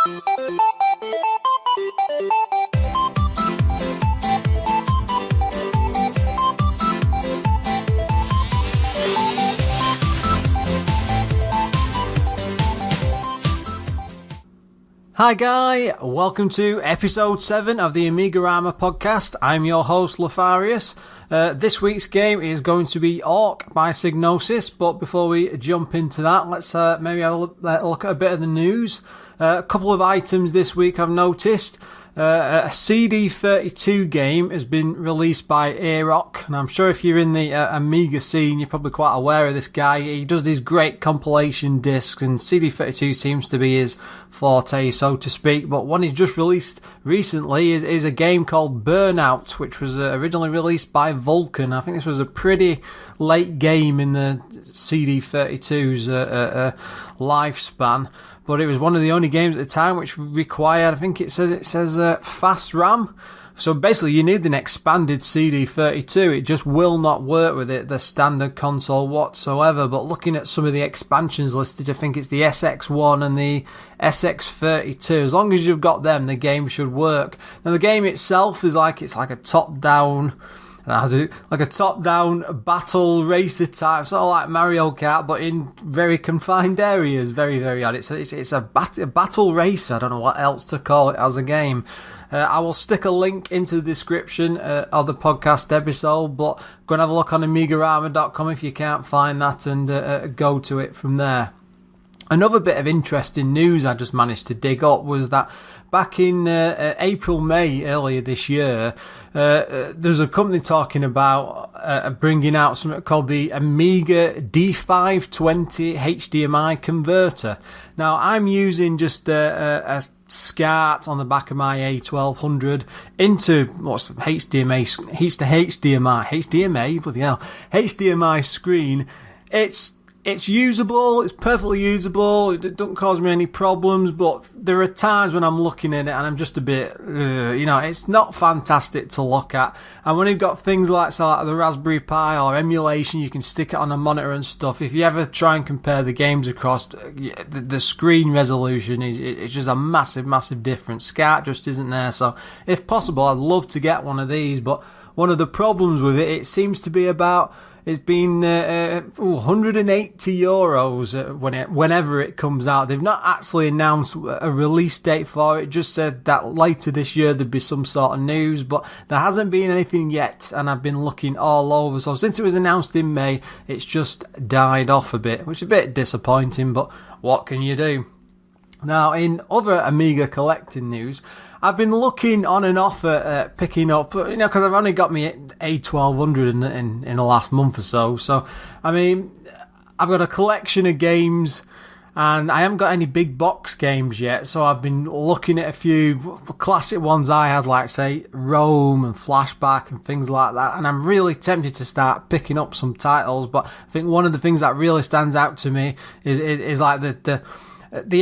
Hi Guy, welcome to episode 7 of the AMIGArama podcast. I'm your host Lefarius. This week's game is going to be Orc by Psygnosis, but before we jump into that, let's maybe have a look at a bit of the news. A couple of items this week I've noticed. A CD32 game has been released by AROC, and I'm sure if you're in the Amiga scene, you're probably quite aware of this guy. He does these great compilation discs, and CD32 seems to be his forte, so to speak. But one he's just released recently is a game called Burnout, which was originally released by Vulcan. I think this was a pretty late game in the CD32's lifespan. But it was one of the only games at the time which required, I think it says fast RAM. So basically you need an expanded CD32. It just will not work with the standard console whatsoever. But looking at some of the expansions listed, I think it's the SX1 and the SX32. As long as you've got them, the game should work. Now the game itself is like a top-down... like a top-down battle racer type, sort of like Mario Kart, but in very confined areas. Very, very odd. It's a battle racer. I don't know what else to call it as a game. I will stick a link into the description of the podcast episode, but go and have a look on AMIGArama.com if you can't find that, and go to it from there. Another bit of interesting news I just managed to dig up was that back in April, May earlier this year, there's a company talking about bringing out something called the Amiga D520 HDMI converter. Now, I'm using just a SCART on the back of my A1200 into what's HDMI screen. It's usable, it's perfectly usable, it doesn't cause me any problems, but there are times when I'm looking at it and I'm just a bit, it's not fantastic to look at. And when you've got things like the Raspberry Pi or emulation, you can stick it on a monitor and stuff. If you ever try and compare the games across, the screen resolution it's just a massive, massive difference. SCART just isn't there, so if possible, I'd love to get one of these, but one of the problems with it seems to be about... It's been €180 whenever it comes out. They've not actually announced a release date for it. Just said that later this year there'd be some sort of news, but there hasn't been anything yet, and I've been looking all over. So since it was announced in May, it's just died off a bit, which is a bit disappointing, but what can you do? Now, in other Amiga collecting news, I've been looking on and off at picking up, because I've only got me A1200 in the last month or so. So, I mean, I've got a collection of games, and I haven't got any big box games yet. So I've been looking at a few classic ones I had, like, say, Rome and Flashback and things like that. And I'm really tempted to start picking up some titles. But I think one of the things that really stands out to me is like the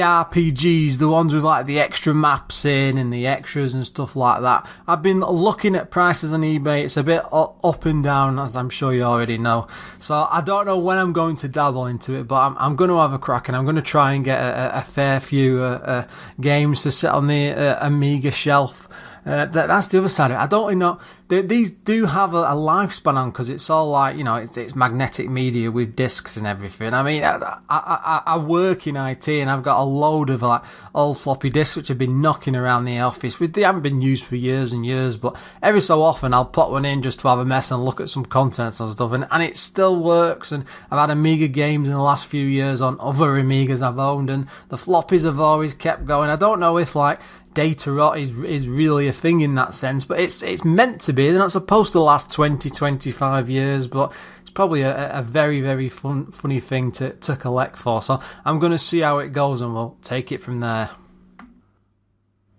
RPGs, the ones with like the extra maps in and the extras and stuff like that. I've been looking at prices on eBay. It's a bit up and down, as I'm sure you already know. So I don't know when I'm going to dabble into it, but I'm going to have a crack, and I'm going to try and get a fair few games to sit on the Amiga shelf. That's the other side of it. I don't know. These do have a lifespan on, because it's all like, it's magnetic media with discs and everything. I mean, I work in IT, and I've got a load of like old floppy disks which have been knocking around the office. They haven't been used for years and years, but every so often I'll put one in just to have a mess and look at some contents and stuff, and it still works. And I've had Amiga games in the last few years on other Amigas I've owned, and the floppies have always kept going. I don't know if like data rot is really a thing in that sense, but it's meant to be. They're not supposed to last 20-25 years, but it's probably a very, very funny thing to collect for. So I'm going to see how it goes, and we'll take it from there.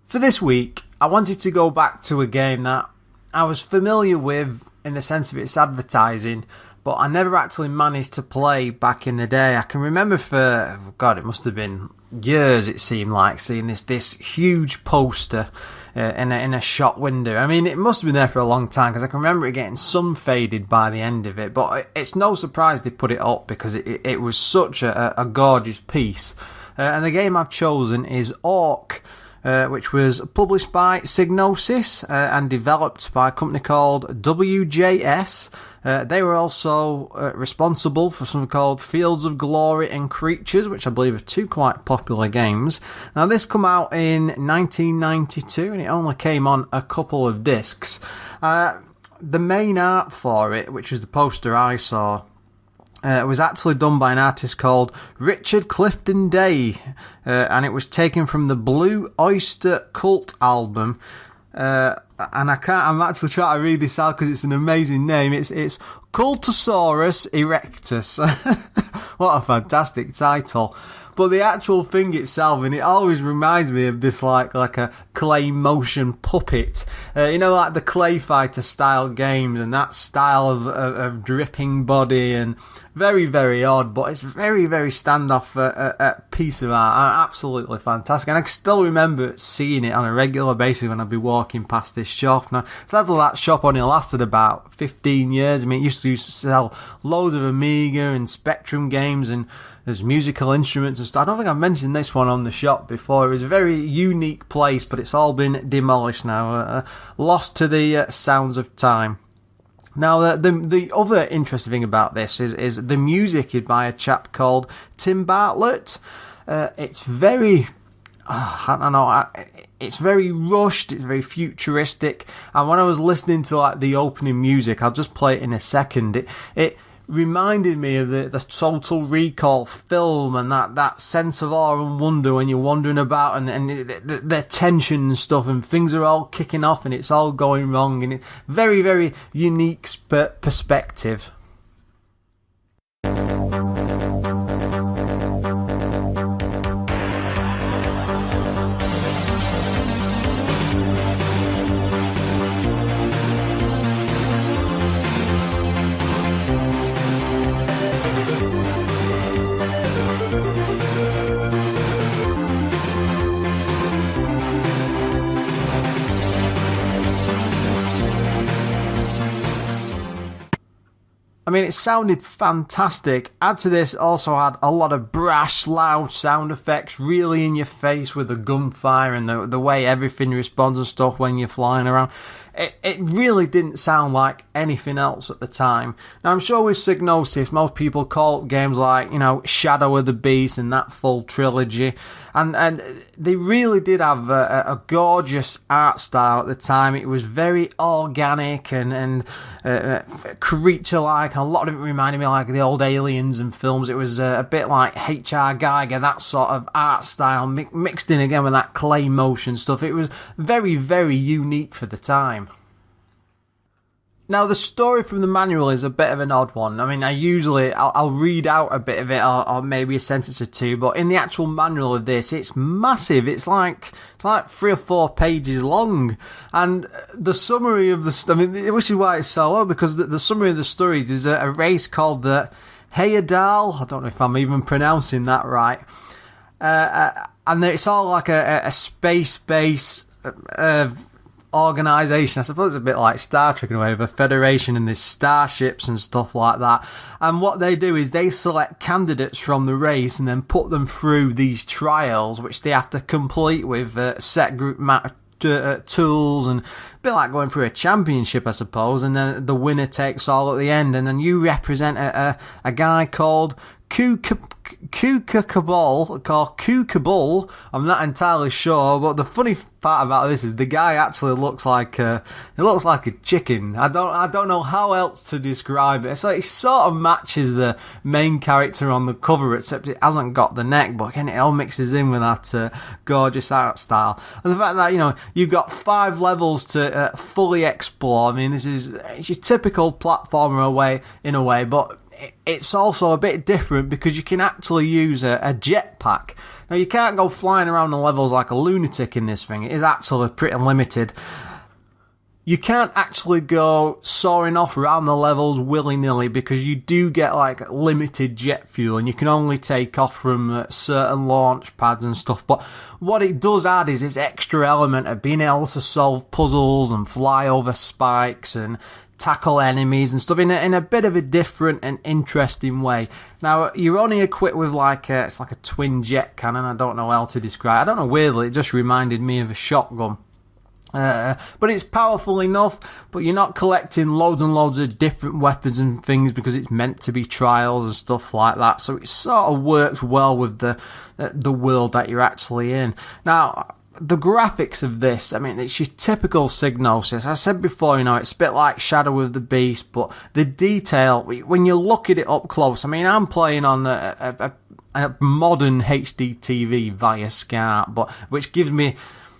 For this week, I wanted to go back to a game that I was familiar with in the sense of its advertising, but I never actually managed to play back in the day. I can remember it must have been years, it seemed like, seeing this huge poster in a shop window. I mean, it must have been there for a long time, because I can remember it getting sun faded by the end of it, but it's no surprise they put it up, because it was such a gorgeous piece and the game I've chosen is Orc, which was published by Psygnosis and developed by a company called WJS. They were also responsible for something called Fields of Glory and Creatures, which I believe are two quite popular games. Now, this came out in 1992, and it only came on a couple of discs. The main art for it, which was the poster I saw, was actually done by an artist called Richard Clifton Day, and it was taken from the Blue Oyster Cult album. And I'm actually trying to read this out because it's an amazing name. It's Cultosaurus Erectus. What a fantastic title. But the actual thing itself, and it always reminds me of this like a clay motion puppet. Like the Clay Fighter style games and that style of dripping body, and very, very odd, but it's very, very standoff piece of art. Absolutely fantastic. And I can still remember seeing it on a regular basis when I'd be walking past this shop. Now, sadly, that shop only lasted about 15 years. I mean, it used to sell loads of Amiga and Spectrum games, and there's musical instruments and stuff. I don't think I've mentioned this one on the shop before. It was a very unique place, but it's all been demolished now, lost to the sounds of time. Now, the other interesting thing about this is the music is by a chap called Tim Bartlett. It's very... I don't know, it's very rushed, it's very futuristic, and when I was listening to like the opening music, I'll just play it in a second, it reminded me of the Total Recall film, and that sense of awe and wonder when you're wandering about, and the tension and stuff, and things are all kicking off and it's all going wrong, and it's very, very unique perspective. I mean, it sounded fantastic. Add to this, also had a lot of brash, loud sound effects, really in your face with the gunfire and the way everything responds and stuff when you're flying around. It really didn't sound like anything else at the time. Now, I'm sure with Psygnosis, most people call games like, Shadow of the Beast and that full trilogy. And they really did have a gorgeous art style at the time. It was very organic and creature-like. And a lot of it reminded me like the old Aliens and films. It was a bit like H.R. Geiger, that sort of art style, mixed in again with that clay motion stuff. It was very, very unique for the time. Now, the story from the manual is a bit of an odd one. I mean, I'll read out a bit of it, or maybe a sentence or two, but in the actual manual of this, it's massive. It's like 3 or 4 pages long. And the summary of which is why it's so odd, because the summary of the story is a race called the Hayadal. I don't know if I'm even pronouncing that right. And it's all like a space base organisation. I suppose it's a bit like Star Trek in a way, of a federation and there's starships and stuff like that. And what they do is they select candidates from the race and then put them through these trials, which they have to complete with set group tools, and a bit like going through a championship, I suppose. And then the winner takes all at the end. And then you represent a guy called Kukabul. I'm not entirely sure, but the funny part about this is the guy actually looks like a chicken. I don't know how else to describe it. So it sort of matches the main character on the cover, except it hasn't got the neck. But again, it all mixes in with that gorgeous art style, and the fact that you've got 5 levels to fully explore. I mean, it's your typical platformer in a way, but it's also a bit different because you can actually use a jetpack. Now, you can't go flying around the levels like a lunatic in this thing. It is actually pretty limited. You can't actually go soaring off around the levels willy-nilly because you do get like limited jet fuel and you can only take off from certain launch pads and stuff. But what it does add is this extra element of being able to solve puzzles and fly over spikes and tackle enemies and stuff in a bit of a different and interesting way. Now, you're only equipped with it's like a twin jet cannon. I don't know how to describe it. I don't know, weirdly, it just reminded me of a shotgun. But it's powerful enough, but you're not collecting loads and loads of different weapons and things because it's meant to be trials and stuff like that. So it sort of works well with the world that you're actually in. Now, the graphics of this, I mean, it's your typical Psygnosis. I said before, it's a bit like Shadow of the Beast, but the detail, when you look at it up close, I mean, I'm playing on a modern HD TV via SCART, but which gives me...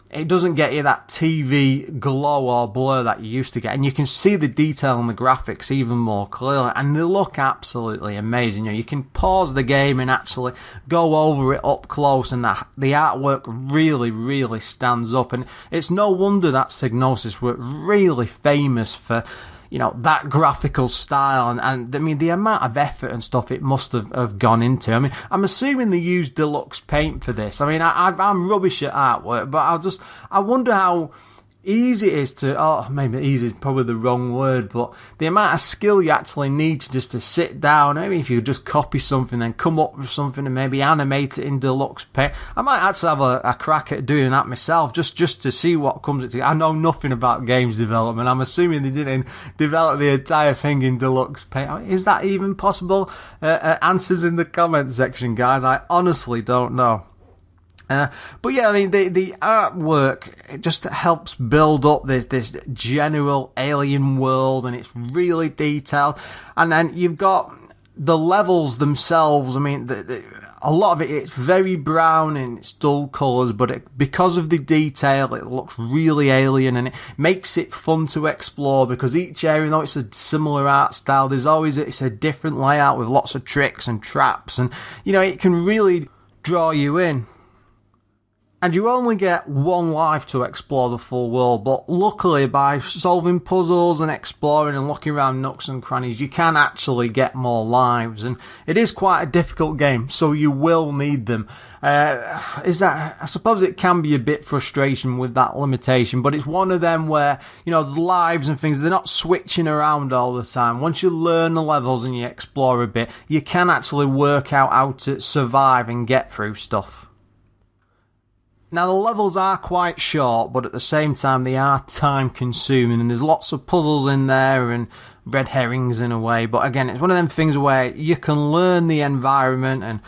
It doesn't get you that TV glow or blur that you used to get. And you can see the detail in the graphics even more clearly. And they look absolutely amazing. You can pause the game and actually go over it up close. And the artwork really, really stands up. And it's no wonder that Psygnosis were really famous for... that graphical style, and I mean, the amount of effort and stuff it must have gone into. I mean, I'm assuming they used deluxe paint for this. I mean, I'm rubbish at artwork, but I wonder how easy it is to, maybe easy is probably the wrong word, but the amount of skill you actually need to sit down, maybe if you just copy something and come up with something and maybe animate it in deluxe paint. I might actually have a crack at doing that myself, just to see what comes together. I know nothing about games development. I'm assuming they didn't develop the entire thing in deluxe paint. Is that even possible? Answers in the comment section, guys. I honestly don't know. But yeah, I mean, the artwork, it just helps build up this general alien world, and it's really detailed. And then you've got the levels themselves. I mean, a lot of it's very brown and it's dull colours, but because of the detail, it looks really alien, and it makes it fun to explore because each area, though it's a similar art style, it's a different layout with lots of tricks and traps, and it can really draw you in. And you only get one life to explore the full world, but luckily by solving puzzles and exploring and looking around nooks and crannies, you can actually get more lives. And it is quite a difficult game, so you will need them. I suppose it can be a bit frustration with that limitation, but it's one of them where, the lives and things, they're not switching around all the time. Once you learn the levels and you explore a bit, you can actually work out how to survive and get through stuff. Now, the levels are quite short, but at the same time, they are time-consuming, and there's lots of puzzles in there and red herrings in a way. But again, it's one of them things where you can learn the environment, and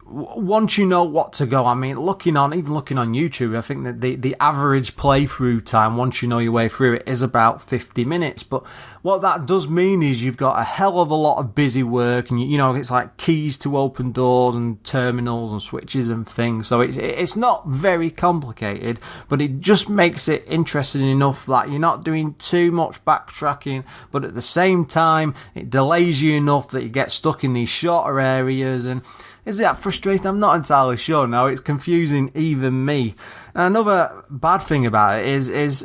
once you know what to go, I mean, looking on YouTube, I think that the average playthrough time, once you know your way through it, is about 50 minutes. But what that does mean is you've got a hell of a lot of busy work, and it's like keys to open doors and terminals and switches and things. So it's not very complicated, but it just makes it interesting enough that you're not doing too much backtracking, but at the same time, it delays you enough that you get stuck in these shorter areas. And is that frustrating? I'm not entirely sure now. It's confusing even me. And another bad thing about it is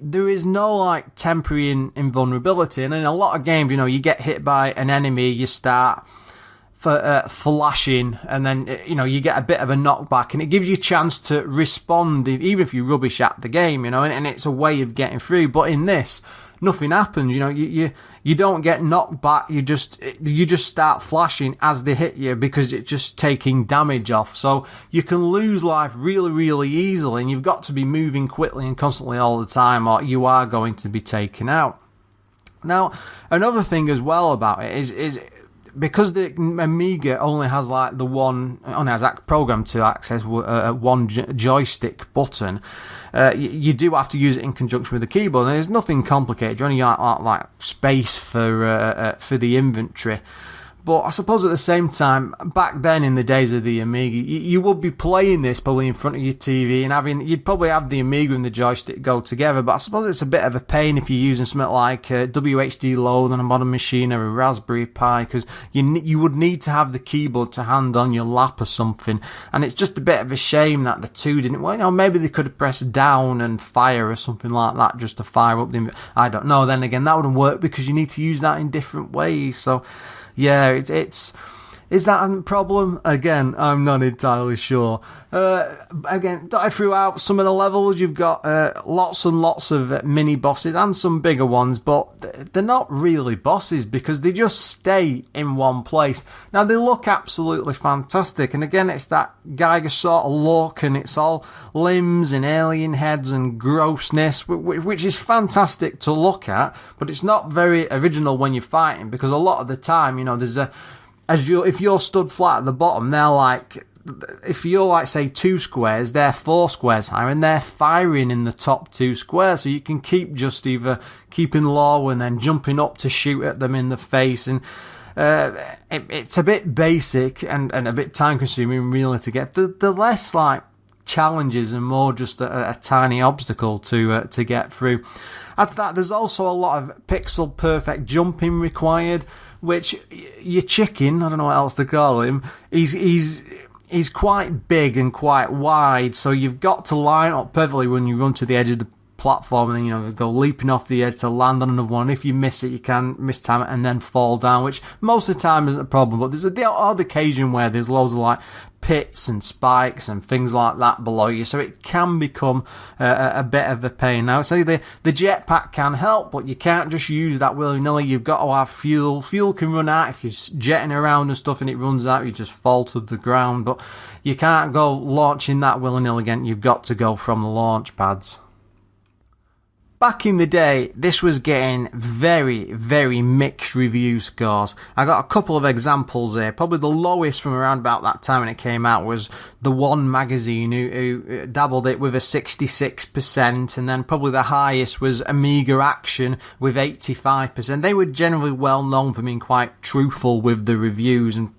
there is no temporary invulnerability. And in a lot of games, you get hit by an enemy, you start flashing, and then you get a bit of a knockback, and it gives you a chance to respond, even if you're rubbish at the game, and it's a way of getting through. But in this, nothing happens. You don't get knocked back. You just start flashing as they hit you because it's just taking damage off. So you can lose life really, really easily, and you've got to be moving quickly and constantly all the time, or you are going to be taken out. Now, another thing as well about it is because the Amiga only has program to access one joystick button. You do have to use it in conjunction with the keyboard, and there's nothing complicated. You only got like space for the inventory. But I suppose at the same time, back then in the days of the Amiga, you would be playing this probably in front of your TV, and you'd probably have the Amiga and the joystick go together. But I suppose it's a bit of a pain if you're using something like WHD Load on a modern machine or a Raspberry Pi, because you would need to have the keyboard to hand on your lap or something. And it's just a bit of a shame that the two didn't. Well, maybe they could have pressed down and fire or something like that just to fire up the. I don't know. Then again, that wouldn't work because you need to use that in different ways. So. Yeah, it's Is that a problem? Again, I'm not entirely sure. Again, dotted throughout some of the levels, you've got lots and lots of mini bosses and some bigger ones, but they're not really bosses because they just stay in one place. Now, they look absolutely fantastic, and again, it's that Geiger sort of look, and it's all limbs and alien heads and grossness, which is fantastic to look at, but it's not very original when you're fighting, because a lot of the time, you know, if you're stood flat at the bottom, they're like, if you're like, say, 2 squares, they're 4 squares higher, and they're firing in the top 2 squares, so you can keep just either keeping low and then jumping up to shoot at them in the face, and it's a bit basic and a bit time consuming really to get. The less like challenges and more just a tiny obstacle to get through. Add to that, there's also a lot of pixel perfect jumping required, which your chicken, I don't know what else to call him, he's quite big and quite wide, so you've got to line up perfectly when you run to the edge of the platform, and then, you know, go leaping off the edge to land on another one. If you miss it, you can mistime it and then fall down, which most of the time isn't a problem, but there's the odd occasion where there's loads of like pits and spikes and things like that below you, so it can become a bit of a pain. Now, say the jetpack can help, but you can't just use that willy-nilly. You've got to have fuel. Fuel can run out if you're jetting around and stuff and it runs out, you just fall to the ground, but you can't go launching that willy-nilly again. You've got to go from the launch pads. Back in the day, this was getting very, very mixed review scores. I got a couple of examples here. Probably the lowest from around about that time when it came out was The One magazine, who dabbled it with a 66%, and then probably the highest was Amiga Action with 85%. They were generally well known for being quite truthful with the reviews, and,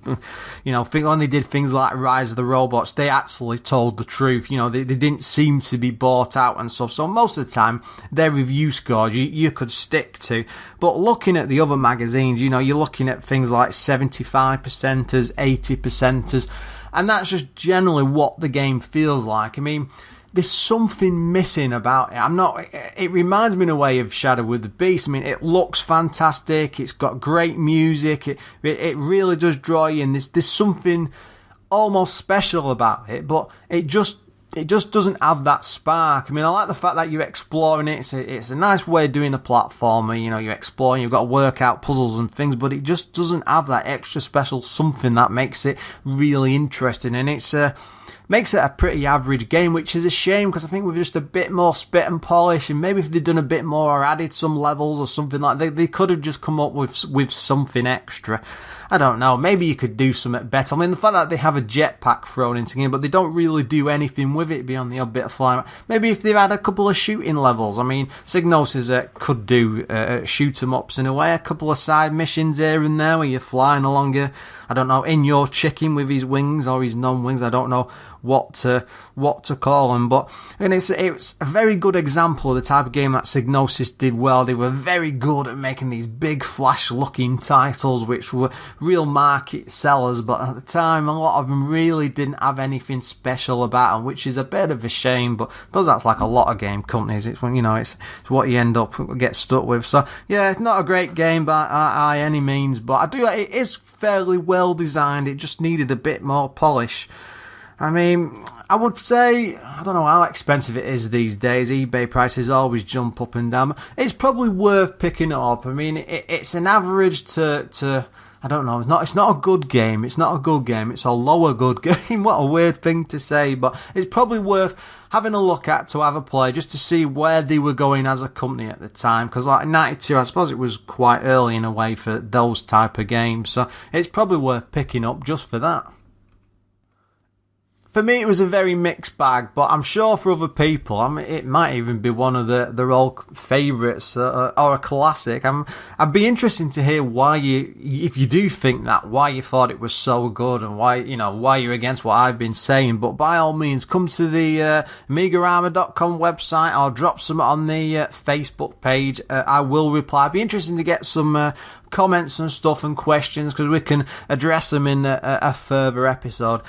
you know, when they did things like Rise of the Robots, they actually told the truth. You know, they didn't seem to be bought out and stuff. So most of the time, their review scores you could stick to. But looking at the other magazines, you know, you're looking at things like 75%ers, 80%ers, and that's just generally what the game feels like. I mean, there's something missing about it. It reminds me in a way of Shadow with the Beast. I mean, it looks fantastic, it's got great music, it really does draw you in. There's something almost special about it, but it just doesn't have that spark. I mean, I like the fact that you're exploring it. It's a nice way of doing a platformer. You know, you're exploring, you've got to work out puzzles and things, but it just doesn't have that extra special something that makes it really interesting. And it's makes it a pretty average game, which is a shame, because I think with just a bit more spit and polish, and maybe if they'd done a bit more or added some levels or something like that, they could have just come up with something extra. I don't know, maybe you could do something better. I mean, the fact that they have a jetpack thrown into the game, but they don't really do anything with it beyond the odd bit of flying. Maybe if they've had a couple of shooting levels. I mean, Psygnosis could do shoot 'em ups in a way, a couple of side missions here and there where you're flying along in your chicken with his wings or his non-wings. I don't know what to call them, but it's a very good example of the type of game that Psygnosis did well. They were very good at making these big flash-looking titles, which were real market sellers, but at the time, a lot of them really didn't have anything special about them, which is a bit of a shame. But I suppose that's like a lot of game companies. It's when, you know, it's what you end up get stuck with. So yeah, it's not a great game by any means, but it is fairly well designed. It just needed a bit more polish. I mean, I would say, I don't know how expensive it is these days. eBay prices always jump up and down. It's probably worth picking up. I mean, it's an average to I don't know. It's not a good game. It's not a good game. It's a lower good game. What a weird thing to say, but it's probably worth having a look at to have a play, just to see where they were going as a company at the time. Because like 92, I suppose it was quite early in a way for those type of games. So it's probably worth picking up just for that. For me, it was a very mixed bag, but I'm sure for other people, I mean, it might even be one of their old favourites or a classic. I'd be interested to hear why if you do think that, why you thought it was so good and why you're against what I've been saying. But by all means, come to the AMIGArama.com website or drop some on the Facebook page. I will reply. It'd be interesting to get some comments and stuff and questions, because we can address them in a further episode.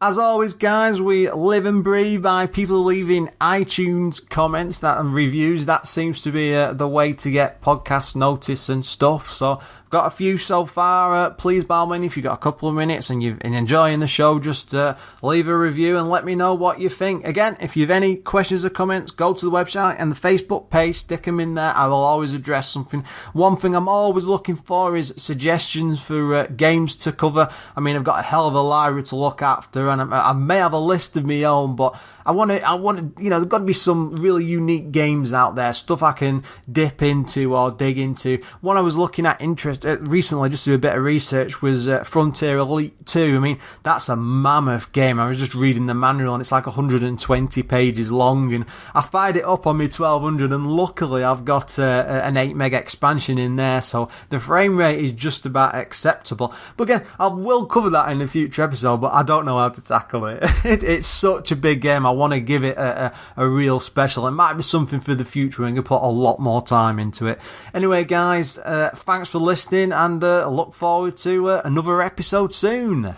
As always, guys, we live and breathe by people leaving iTunes comments and reviews. That seems to be the way to get podcast notice and stuff. So got a few so far. Please, by all means, if you've got a couple of minutes and you're enjoying the show, just leave a review and let me know what you think. Again, if you have any questions or comments, go to the website and the Facebook page, stick them in there. I will always address something. One thing I'm always looking for is suggestions for games to cover. I mean, I've got a hell of a library to look after, and I may have a list of my own, but I want to, there's got to be some really unique games out there, stuff I can dip into or dig into. One I was looking at recently, just to do a bit of research, was Frontier Elite 2. I mean, that's a mammoth game. I was just reading the manual, and it's like 120 pages long, and I fired it up on my 1200, and luckily I've got an 8 meg expansion in there, so the frame rate is just about acceptable. But again, I will cover that in a future episode, but I don't know how to tackle it. It's such a big game. I want to give it a real special. It might be something for the future and I can put a lot more time into it. Anyway, guys, thanks for listening, and I look forward to another episode soon.